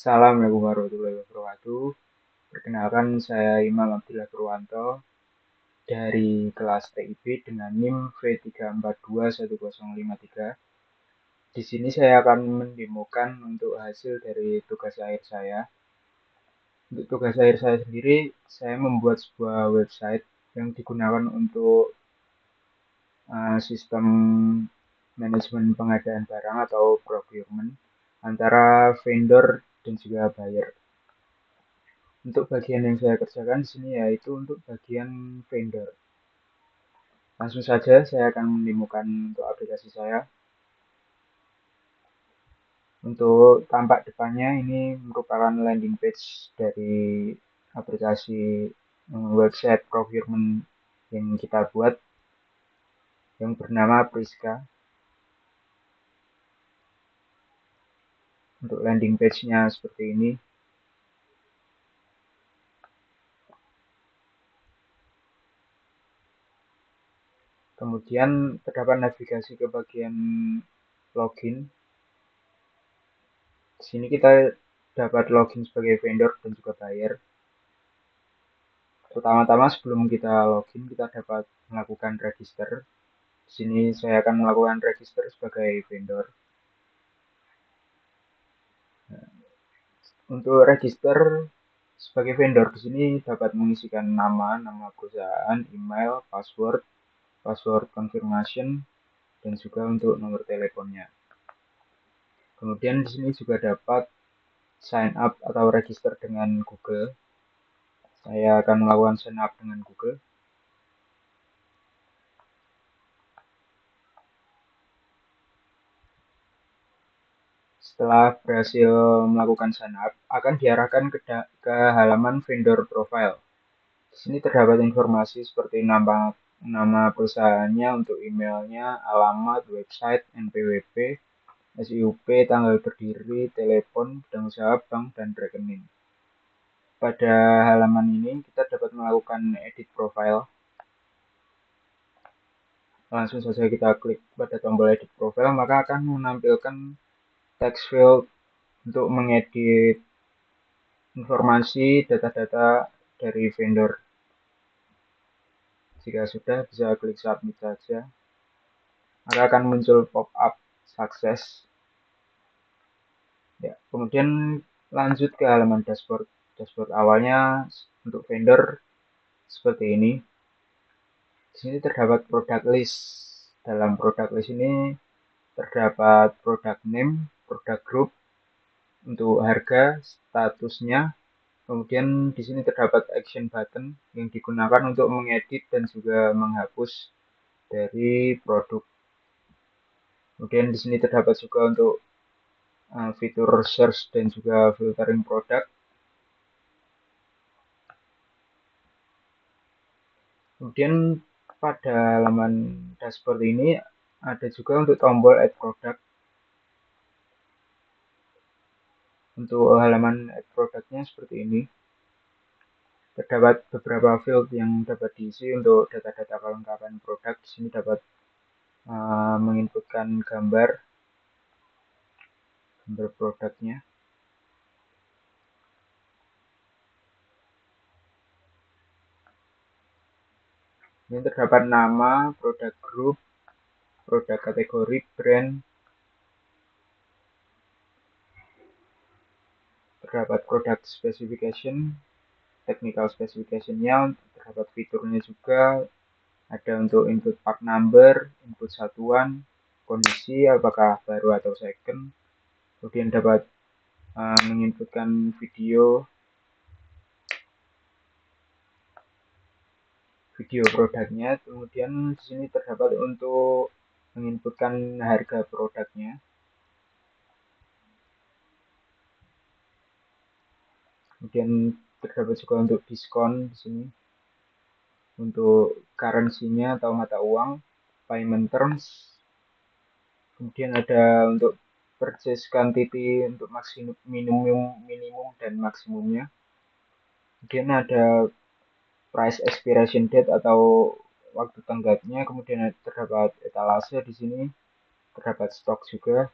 Assalamualaikum warahmatullahi wabarakatuh. Perkenalkan, saya Imam Abdillah Purwanto dari kelas TIB dengan NIM V3421053. Di sini saya akan mendemokan untuk hasil dari tugas akhir saya. Untuk tugas akhir saya sendiri, saya membuat sebuah website yang digunakan untuk sistem manajemen pengadaan barang atau procurement antara vendor dan juga buyer. Untuk bagian yang saya kerjakan di sini yaitu untuk bagian vendor. Langsung saja saya akan menemukan untuk aplikasi saya. Untuk tampak depannya ini merupakan landing page dari aplikasi website procurement yang kita buat yang bernama Priska. Untuk landing page-nya seperti ini. Kemudian terdapat navigasi ke bagian login. Di sini kita dapat login sebagai vendor dan juga buyer. Pertama-tama sebelum kita login, kita dapat melakukan register. Di sini saya akan melakukan register sebagai vendor. Untuk register sebagai vendor di sini dapat mengisikan nama perusahaan, email, password confirmation, dan juga untuk nomor teleponnya. Kemudian di sini juga dapat sign up atau register dengan Google. Saya akan melakukan sign up dengan Google. Setelah berhasil melakukan sign up, akan diarahkan ke halaman vendor profile. Di sini terdapat informasi seperti nama perusahaannya, untuk emailnya, alamat, website, NPWP, SIUP, tanggal berdiri, telepon, bidang usaha, bank, dan rekening. Pada halaman ini kita dapat melakukan edit profile. Langsung saja kita klik pada tombol edit profile, maka akan menampilkan text field untuk mengedit informasi data-data dari vendor. Jika sudah, bisa klik submit saja. Maka akan muncul pop-up sukses. Ya, kemudian lanjut ke halaman dashboard. Dashboard awalnya untuk vendor seperti ini. Di sini terdapat product list. Dalam product list ini terdapat product name, product group, untuk harga, statusnya. Kemudian di sini terdapat action button yang digunakan untuk mengedit dan juga menghapus dari produk. Kemudian di sini terdapat juga untuk fitur search dan juga filtering produk. Kemudian pada halaman dashboard ini ada juga untuk tombol add product. Untuk halaman add produknya seperti ini. Terdapat beberapa field yang dapat diisi untuk data-data kelengkapan produk. Di sini dapat menginputkan gambar produknya. Ini terdapat nama, produk group, produk kategori, brand. Terdapat product specification, technical specification-nya, terdapat fiturnya juga. Ada untuk input part number, input satuan, kondisi apakah baru atau second. Kemudian dapat menginputkan video produknya. Kemudian di sini terdapat untuk menginputkan harga produknya. Kemudian terdapat juga untuk diskon di sini. Untuk currency-nya atau mata uang, payment terms. Kemudian ada untuk purchase quantity untuk minimum dan maksimumnya. Kemudian ada price expiration date atau waktu tenggatnya. Kemudian terdapat etalase di sini, terdapat stok juga.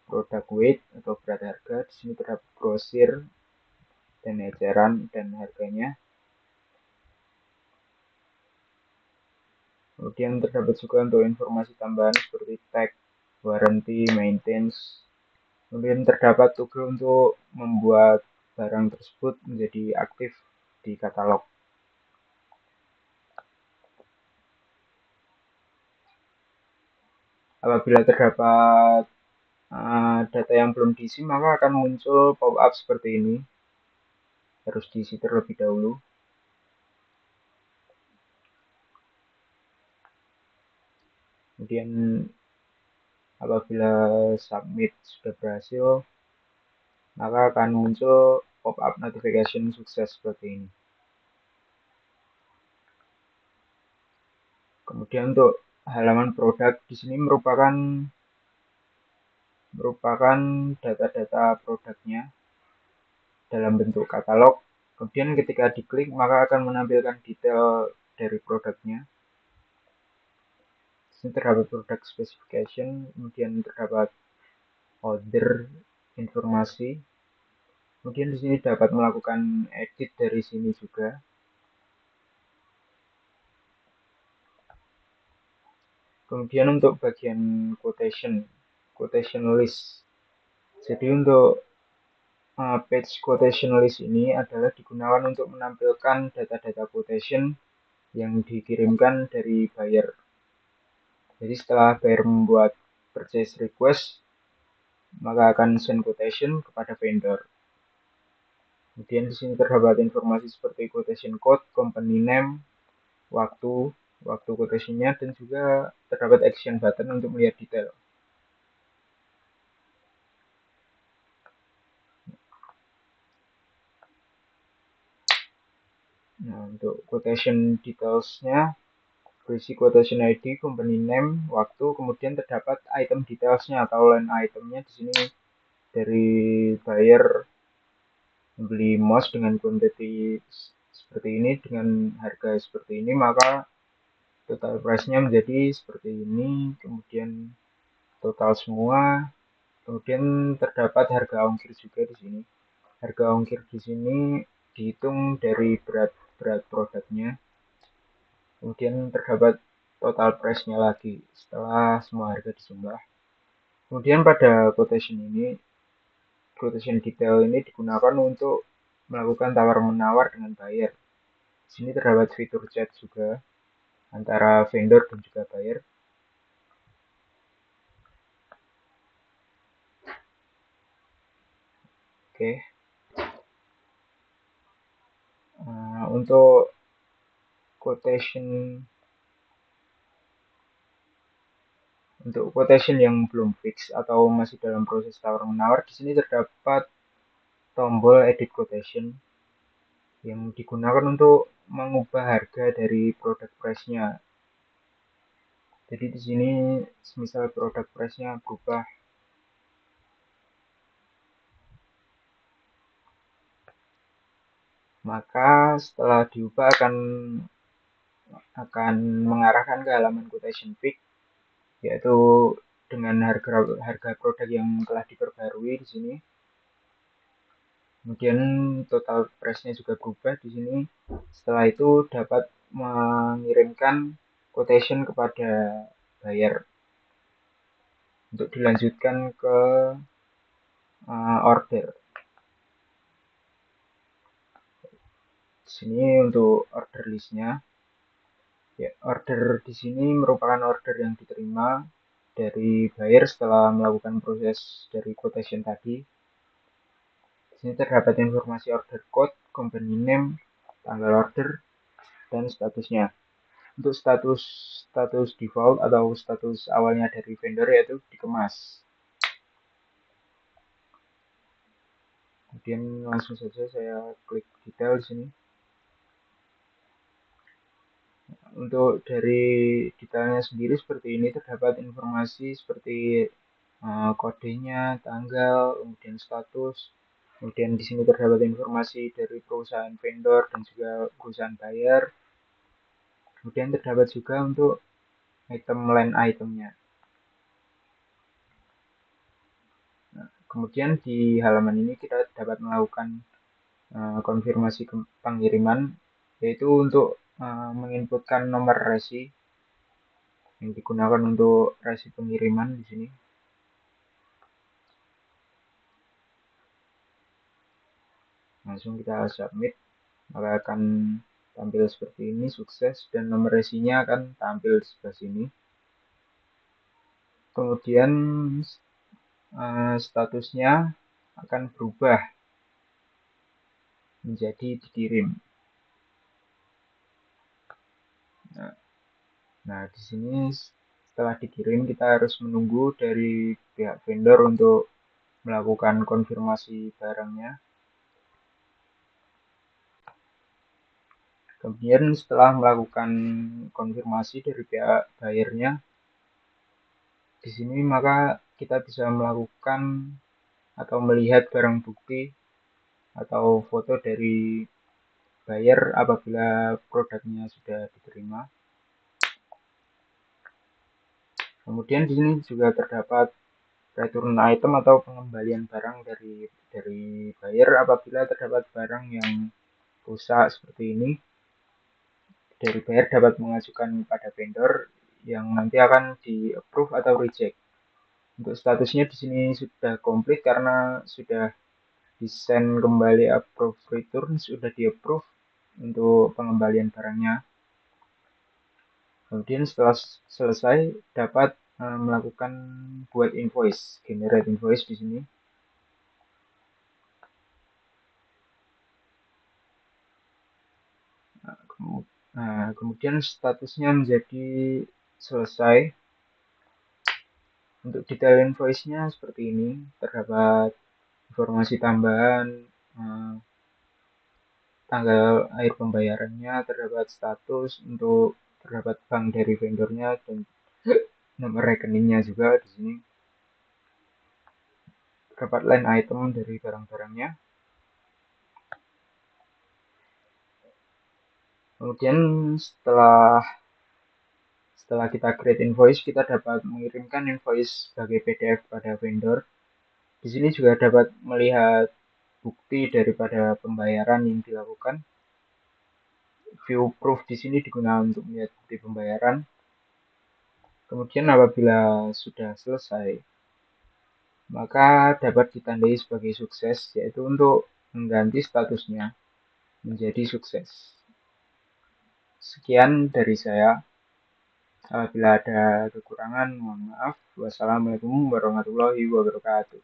product weight atau berat harga. Di sini terdapat grosir dan eceran dan harganya. Kemudian terdapat juga untuk informasi tambahan seperti tag, warranty, maintenance. Kemudian terdapat juga untuk membuat barang tersebut menjadi aktif di katalog. Apabila terdapat data yang belum diisi, maka akan muncul pop-up seperti ini. Harus diisi terlebih dahulu. Kemudian apabila submit sudah berhasil, maka akan muncul pop-up notification sukses seperti ini. Kemudian untuk halaman produk di sini merupakan data-data produknya dalam bentuk katalog. Kemudian ketika diklik maka akan menampilkan detail dari produknya. Di sini terdapat product specification, kemudian terdapat order informasi. Kemudian di sini dapat melakukan edit dari sini juga. Kemudian untuk bagian quotation list. Jadi untuk page quotation list ini adalah digunakan untuk menampilkan data-data quotation yang dikirimkan dari buyer. Jadi setelah buyer membuat purchase request, maka akan send quotation kepada vendor. Kemudian di sini terdapat informasi seperti quotation code, company name, waktu quotationnya, dan juga terdapat action button untuk melihat detail. Nah, untuk quotation detailsnya berisi quotation ID, company name, waktu, kemudian terdapat item detailsnya atau line itemnya. Di sini dari buyer membeli mouse dengan quantity seperti ini dengan harga seperti ini, maka total price-nya menjadi seperti ini. Kemudian total semua. Kemudian terdapat harga ongkir juga di sini. Harga ongkir di sini dihitung dari berat produknya. Kemudian terdapat total price-nya lagi setelah semua harga disembah. Kemudian pada quotation detail ini digunakan untuk melakukan tawar-menawar dengan buyer. Di sini terdapat fitur chat juga antara vendor dan juga buyer. Oke. Untuk quotation yang belum fix atau masih dalam proses tawar-menawar, di sini terdapat tombol edit quotation yang digunakan untuk mengubah harga dari produk price-nya. Jadi di sini misal produk price-nya berubah, maka setelah diubah akan mengarahkan ke halaman quotation pick, yaitu dengan harga produk yang telah diperbarui di sini. Kemudian total price-nya juga berubah di sini. Setelah itu dapat mengirimkan quotation kepada buyer untuk dilanjutkan ke order. Di sini untuk order list-nya. Ya, order di sini merupakan order yang diterima dari buyer setelah melakukan proses dari quotation tadi. Di sini terdapat informasi order code, company name, tanggal order, dan statusnya. Untuk status default atau status awalnya dari vendor yaitu dikemas. Kemudian langsung saja saya klik detail di sini. Untuk dari detailnya sendiri seperti ini, terdapat informasi seperti kodenya, tanggal, kemudian status. Kemudian di sini terdapat informasi dari perusahaan vendor dan juga perusahaan buyer. Kemudian terdapat juga untuk line itemnya. Kemudian di halaman ini kita dapat melakukan konfirmasi pengiriman, yaitu untuk menginputkan nomor resi yang digunakan untuk resi pengiriman di sini. Langsung kita submit, maka akan tampil seperti ini, sukses, dan nomor resinya akan tampil di sebelah sini. Kemudian statusnya akan berubah menjadi dikirim. Nah, di sini setelah dikirim kita harus menunggu dari pihak vendor untuk melakukan konfirmasi barangnya. Kemudian setelah melakukan konfirmasi dari pihak bayarnya, di sini maka kita bisa melakukan atau melihat barang bukti atau foto dari buyer apabila produknya sudah diterima. Kemudian di sini juga terdapat return item atau pengembalian barang dari buyer apabila terdapat barang yang rusak seperti ini. Dari buyer dapat mengajukan pada vendor yang nanti akan di approve atau reject. Untuk statusnya di sini sudah komplit karena sudah di-send kembali approve return, sudah di-approve untuk pengembalian barangnya. Kemudian setelah selesai dapat melakukan buat invoice, generate invoice di sini. Nah, kemudian statusnya menjadi selesai. Untuk detail invoice-nya seperti ini, terdapat informasi tambahan, tanggal akhir pembayarannya, terdapat status untuk terdapat bank dari vendornya dan nomor rekeningnya juga di sini. Terdapat line item dari barang-barangnya. Kemudian setelah kita create invoice, kita dapat mengirimkan invoice sebagai PDF pada vendor. Di sini juga dapat melihat bukti daripada pembayaran yang dilakukan. View proof di sini digunakan untuk melihat bukti pembayaran. Kemudian apabila sudah selesai, maka dapat ditandai sebagai sukses, yaitu untuk mengganti statusnya menjadi sukses. Sekian dari saya. Apabila ada kekurangan, mohon maaf. Wassalamualaikum warahmatullahi wabarakatuh.